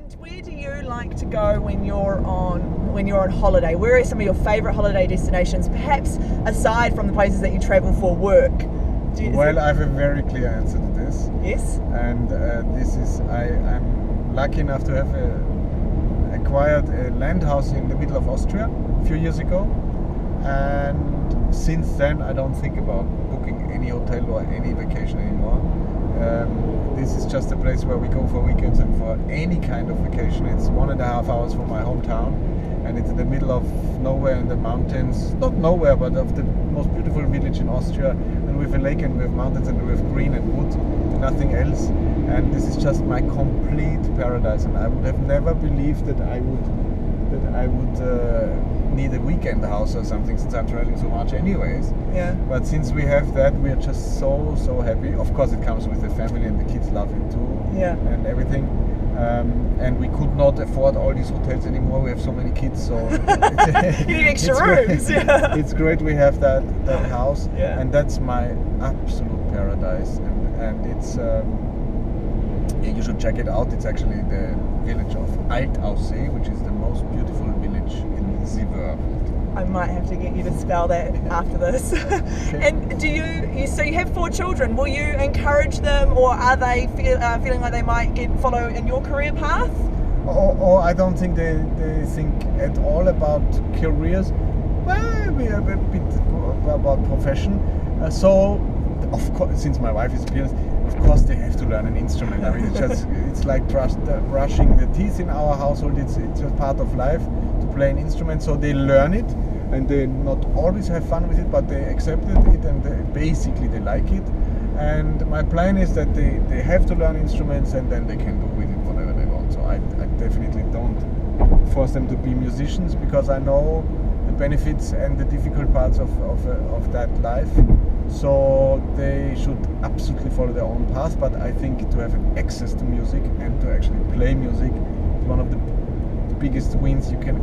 And where do you like to go when you're on holiday? Where are some of your favourite holiday destinations, perhaps aside from the places that you travel for work? Well, I have a very clear answer to this. Yes. And this is, I'm lucky enough to have acquired a land house in the middle of Austria a few years ago. And since then, I don't think about booking any hotel or any vacation anymore. This is just a place where we go for weekends and for any kind of vacation. It's 1.5 hours from my hometown, and it's in the middle of nowhere in the mountains. Not nowhere, but of the most beautiful village in Austria. And we have a lake and we have mountains and we have green and wood and nothing else. And this is just my complete paradise. And I would have never believed that I would need a weekend house or something, since I'm traveling so much anyways. Yeah. But since we have that, we are just so happy. Of course, it comes with the family, and the kids love it too. Yeah. And everything. And we could not afford all these hotels anymore. We have so many kids, so you need extra rooms. Yeah. It's great we have that house. Yeah. And that's my absolute paradise. And it's you should check it out. It's actually the village of Altaussee, which is the most beautiful village in the world. I might have to get you to spell that after this. Okay. And do you have 4 children? Will you encourage them, or are they feeling like they might follow in your career path? Or I don't think they think at all about careers. Well, we have a bit about profession. So, of course, since my wife is a pianist, of course they have to learn an instrument. I mean, it's like brushing the teeth in our household. It's just part of life to play an instrument. So they learn it, and they not always have fun with it, but they accepted it, and they like it. And my plan is that they have to learn instruments, and then they can do with it whatever they want. So I definitely don't force them to be musicians, because I know the benefits and the difficult parts of that life. So they should absolutely follow their own path. But I think to have an access to music and to actually play music is one of the biggest wins you can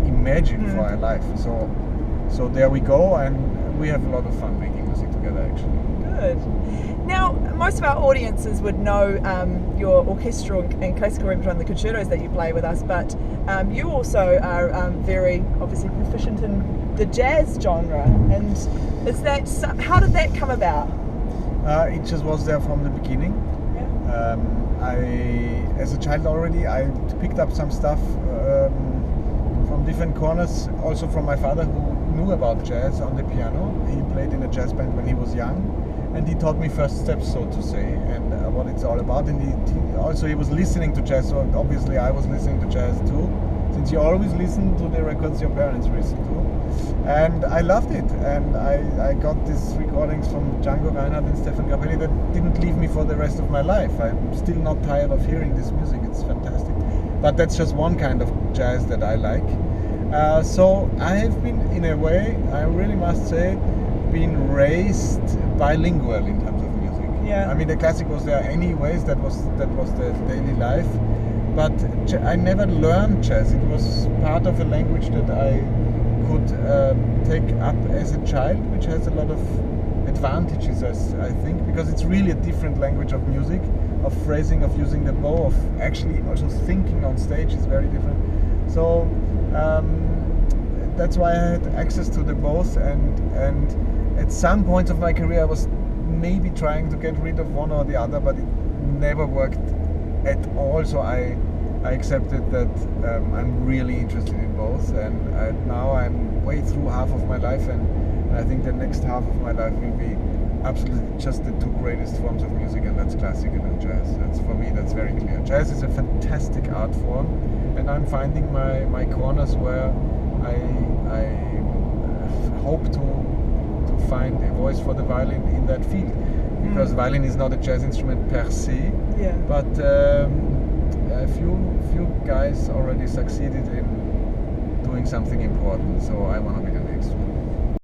imagine for our life. So there we go, and we have a lot of fun making music together, actually. Good. Now, most of our audiences would know your orchestral and classical repertoire and the concertos that you play with us, but you also are very obviously proficient in the jazz genre. And how did that come about? It just was there from the beginning. Yeah. As a child already, I picked up some stuff from different corners, also from my father, who knew about jazz on the piano. He played in a jazz band when he was young, and he taught me first steps, so to say, and what it's all about. And he was listening to jazz, so obviously I was listening to jazz too, since you always listen to the records your parents listen to. And I loved it, and I got these recordings from Django Reinhardt and Stefan Grappelli that didn't leave me for the rest of my life. I'm still not tired of hearing this music. It's fantastic. But that's just one kind of jazz that I like. So I have been, in a way, I really must say, been raised bilingual in terms of music. Yeah. I mean, the classic was there anyways. That was the daily life. But I never learned jazz. It was part of a language that I could take up as a child, which has a lot of advantages, I think, because it's really a different language of music, of phrasing, of using the bow, of actually also thinking on stage is very different. So that's why I had access to the both, and at some points of my career I was maybe trying to get rid of one or the other, but it never worked at all. So I accepted that I'm really interested in both, and now I'm way through half of my life, and I think the next half of my life will be absolutely just the 2 greatest forms of music, and that's classical and jazz. That's, for me, that's very clear. Jazz is a fantastic art form, and I'm finding my corners where I hope to find a voice for the violin in that field, because violin is not a jazz instrument per se, but a few guys already succeeded in doing something important, so I want to be